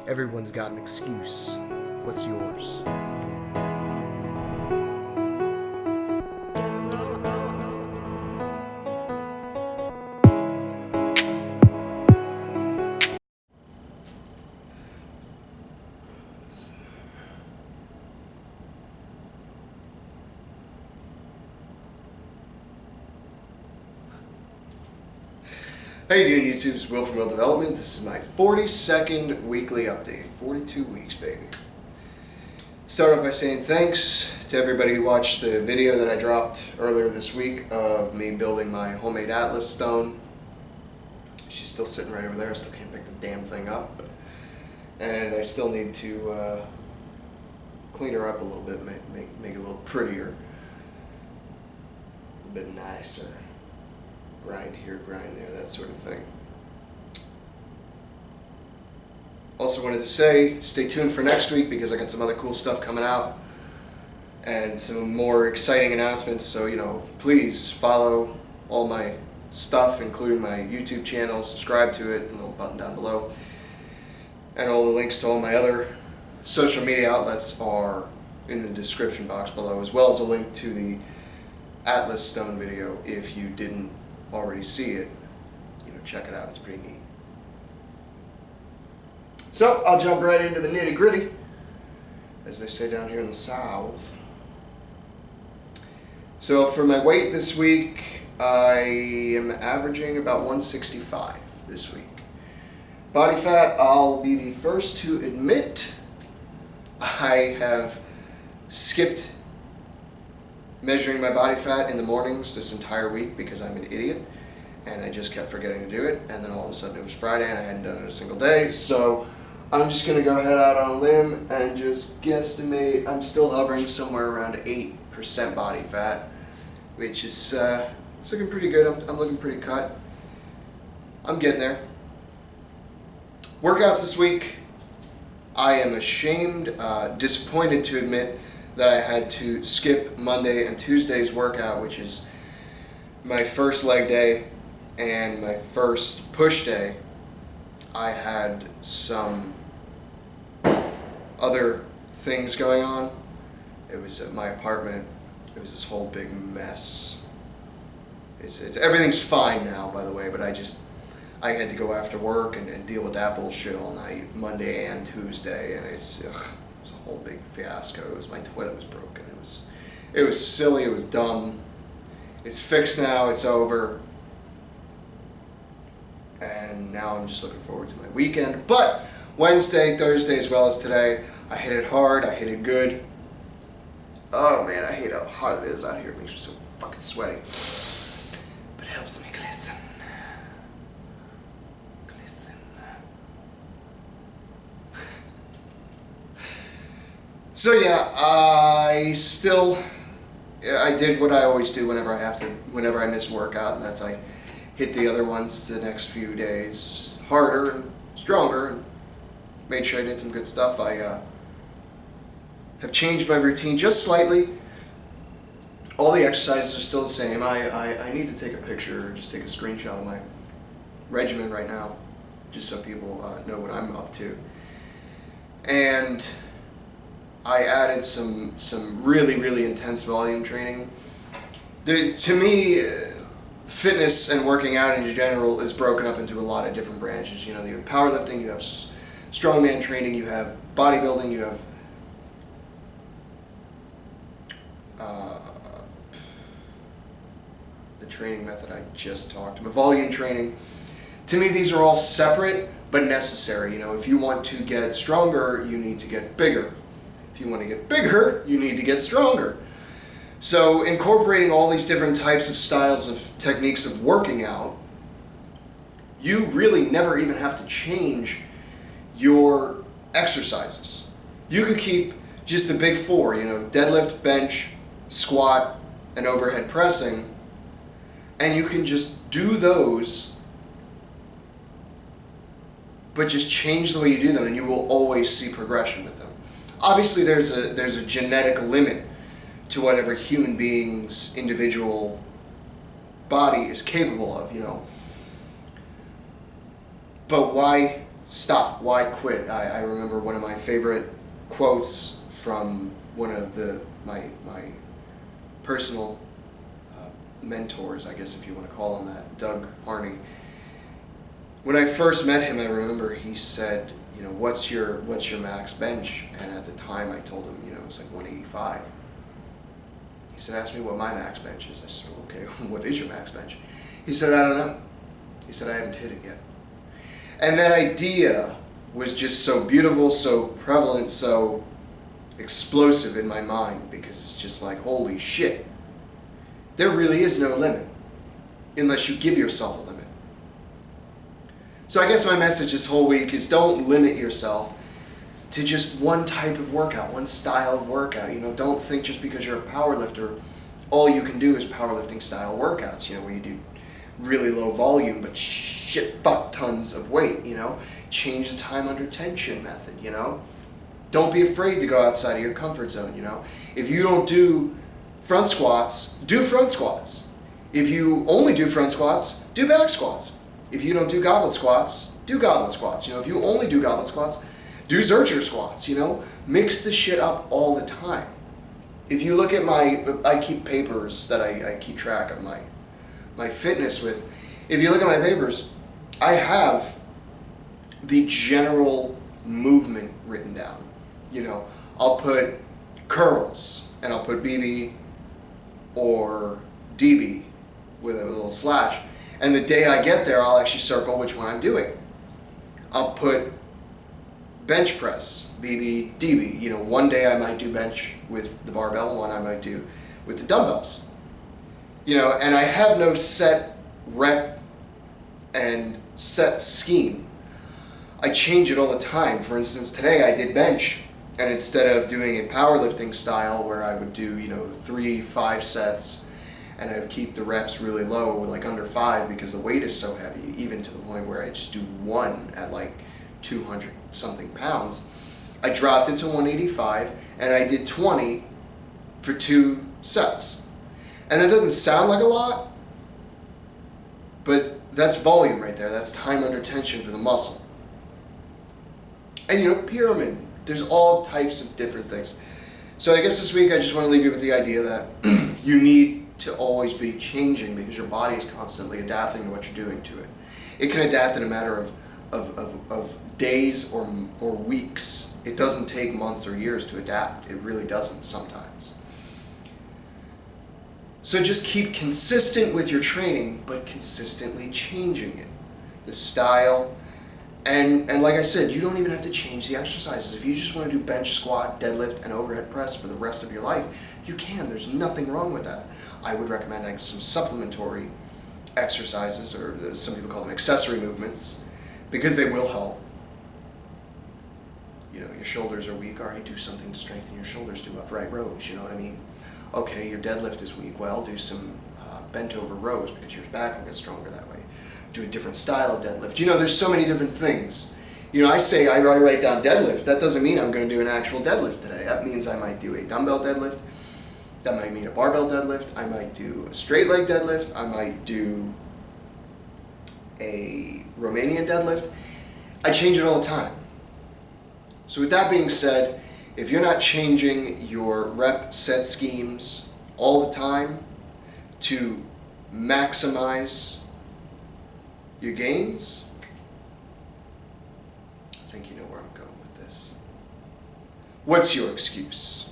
Everyone's got an excuse. What's yours? How you doing, YouTube? It's Will from Will Development. This is my 42nd weekly update. 42 weeks, baby. Start off by saying thanks to everybody who watched the video that I dropped earlier this week of me building my homemade Atlas stone. She's still sitting right over there. I still can't pick the damn thing up. And I still need to clean her up a little bit, make it a little prettier, a little bit nicer. Grind here, grind there, that sort of thing. Also wanted to say, stay tuned for next week because I got some other cool stuff coming out and some more exciting announcements. So, please follow all my stuff, including my YouTube channel, subscribe to it, a little button down below. And all the links to all my other social media outlets are in the description box below, as well as a link to the Atlas stone video if you didn't already see it. Check it out, it's pretty neat. So I'll jump right into the nitty gritty, as they say down here in the South. So for my weight this week, I am averaging about 165 this week. Body fat, I'll be the first to admit I have skipped measuring my body fat in the mornings this entire week because I'm an idiot and I just kept forgetting to do it, and then all of a sudden it was Friday and I hadn't done it a single day. So I'm just going to go head out on a limb and just guesstimate I'm still hovering somewhere around 8% body fat, which is it's looking pretty good. I'm looking pretty cut. I'm getting there. Workouts this week, I am ashamed, disappointed to admit that I had to skip Monday and Tuesday's workout, which is my first leg day and my first push day. I had some other things going on. It was at my apartment. It was this whole big mess. It's everything's fine now, by the way, but I had to go after work and deal with that bullshit all night, Monday and Tuesday, and it was a whole big fiasco. My toilet was broken. It was silly. It was dumb. It's fixed now. It's over. And now I'm just looking forward to my weekend. But Wednesday, Thursday, as well as today, I hit it hard. I hit it good. Oh man, I hate how hot it is out here. It makes me so fucking sweaty. But it helps me glisten. Glisten. So yeah, I did what I always do whenever I miss a workout, and that's I hit the other ones the next few days harder and stronger, and made sure I did some good stuff. I have changed my routine just slightly. All the exercises are still the same. I need to take a picture, or just take a screenshot of my regimen right now, just so people know what I'm up to. And I added some really, really intense volume training. To me, fitness and working out in general is broken up into a lot of different branches. You have powerlifting, you have strongman training, you have bodybuilding, you have the training method I just talked about, volume training. To me, these are all separate but necessary. If you want to get stronger, you need to get bigger. If you want to get bigger, you need to get stronger. So incorporating all these different types of styles of techniques of working out, you really never even have to change your exercises. You could keep just the big four, deadlift, bench, squat, and overhead pressing, and you can just do those, but just change the way you do them, and you will always see progression with them. Obviously, there's a genetic limit to whatever human being's individual body is capable of, But why stop? Why quit? I remember one of my favorite quotes from one of my personal mentors, I guess if you want to call him that, Doug Harney. When I first met him, I remember he said, you know, what's your max bench? And at the time I told him, you know, it was like 185. He said, ask me what my max bench is. I said, okay, what is your max bench? He said, I don't know. He said, I haven't hit it yet. And that idea was just so beautiful, so prevalent, so explosive in my mind, because it's just like, holy shit. There really is no limit unless you give yourself a limit. So I guess my message this whole week is don't limit yourself to just one type of workout, one style of workout. You know, don't think just because you're a power lifter, all you can do is powerlifting style workouts, you know, where you do really low volume but shit fuck tons of weight, you know. Change the time under tension method, you know. Don't be afraid to go outside of your comfort zone, you know. If you don't do front squats, do front squats. If you only do front squats, do back squats. If you don't do goblet squats, do goblet squats. You know, if you only do goblet squats, do Zercher squats, you know. Mix the shit up all the time. If you look at I keep papers that I keep track of my fitness with. If you look at my papers, I have the general movement written down. You know, I'll put curls and I'll put BB or DB with a little slash. And the day I get there, I'll actually circle which one I'm doing. I'll put bench press, BB, DB. You know, one day I might do bench with the barbell, one I might do with the dumbbells. You know, and I have no set rep and set scheme. I change it all the time. For instance, today I did bench, and instead of doing a powerlifting style where I would do, you know, 3-5 sets, and I would keep the reps really low, like under 5, because the weight is so heavy, even to the point where I just do one at like 200 something pounds. I dropped it to 185, and I did 20 for 2 sets. And that doesn't sound like a lot, but that's volume right there. That's time under tension for the muscle. And you know, pyramid, there's all types of different things. So I guess this week I just want to leave you with the idea that you need to always be changing, because your body is constantly adapting to what you're doing to it. It can adapt in a matter of days or weeks. It doesn't take months or years to adapt. It really doesn't sometimes. So just keep consistent with your training, but consistently changing it. The style, and like I said, you don't even have to change the exercises. If you just want to do bench, squat, deadlift, and overhead press for the rest of your life, you can. There's nothing wrong with that. I would recommend some supplementary exercises, or some people call them accessory movements, because they will help. You know, your shoulders are weak, all right, do something to strengthen your shoulders, do upright rows, you know what I mean? Okay, your deadlift is weak, well, do some bent over rows, because your back will get stronger that way. Do a different style of deadlift. You know, there's so many different things. You know, I write down deadlift. That doesn't mean I'm going to do an actual deadlift today. That means I might do a dumbbell deadlift. That might mean a barbell deadlift. I might do a straight leg deadlift. I might do a Romanian deadlift. I change it all the time. So with that being said, if you're not changing your rep set schemes all the time to maximize your gains, I think you know where I'm going with this. What's your excuse?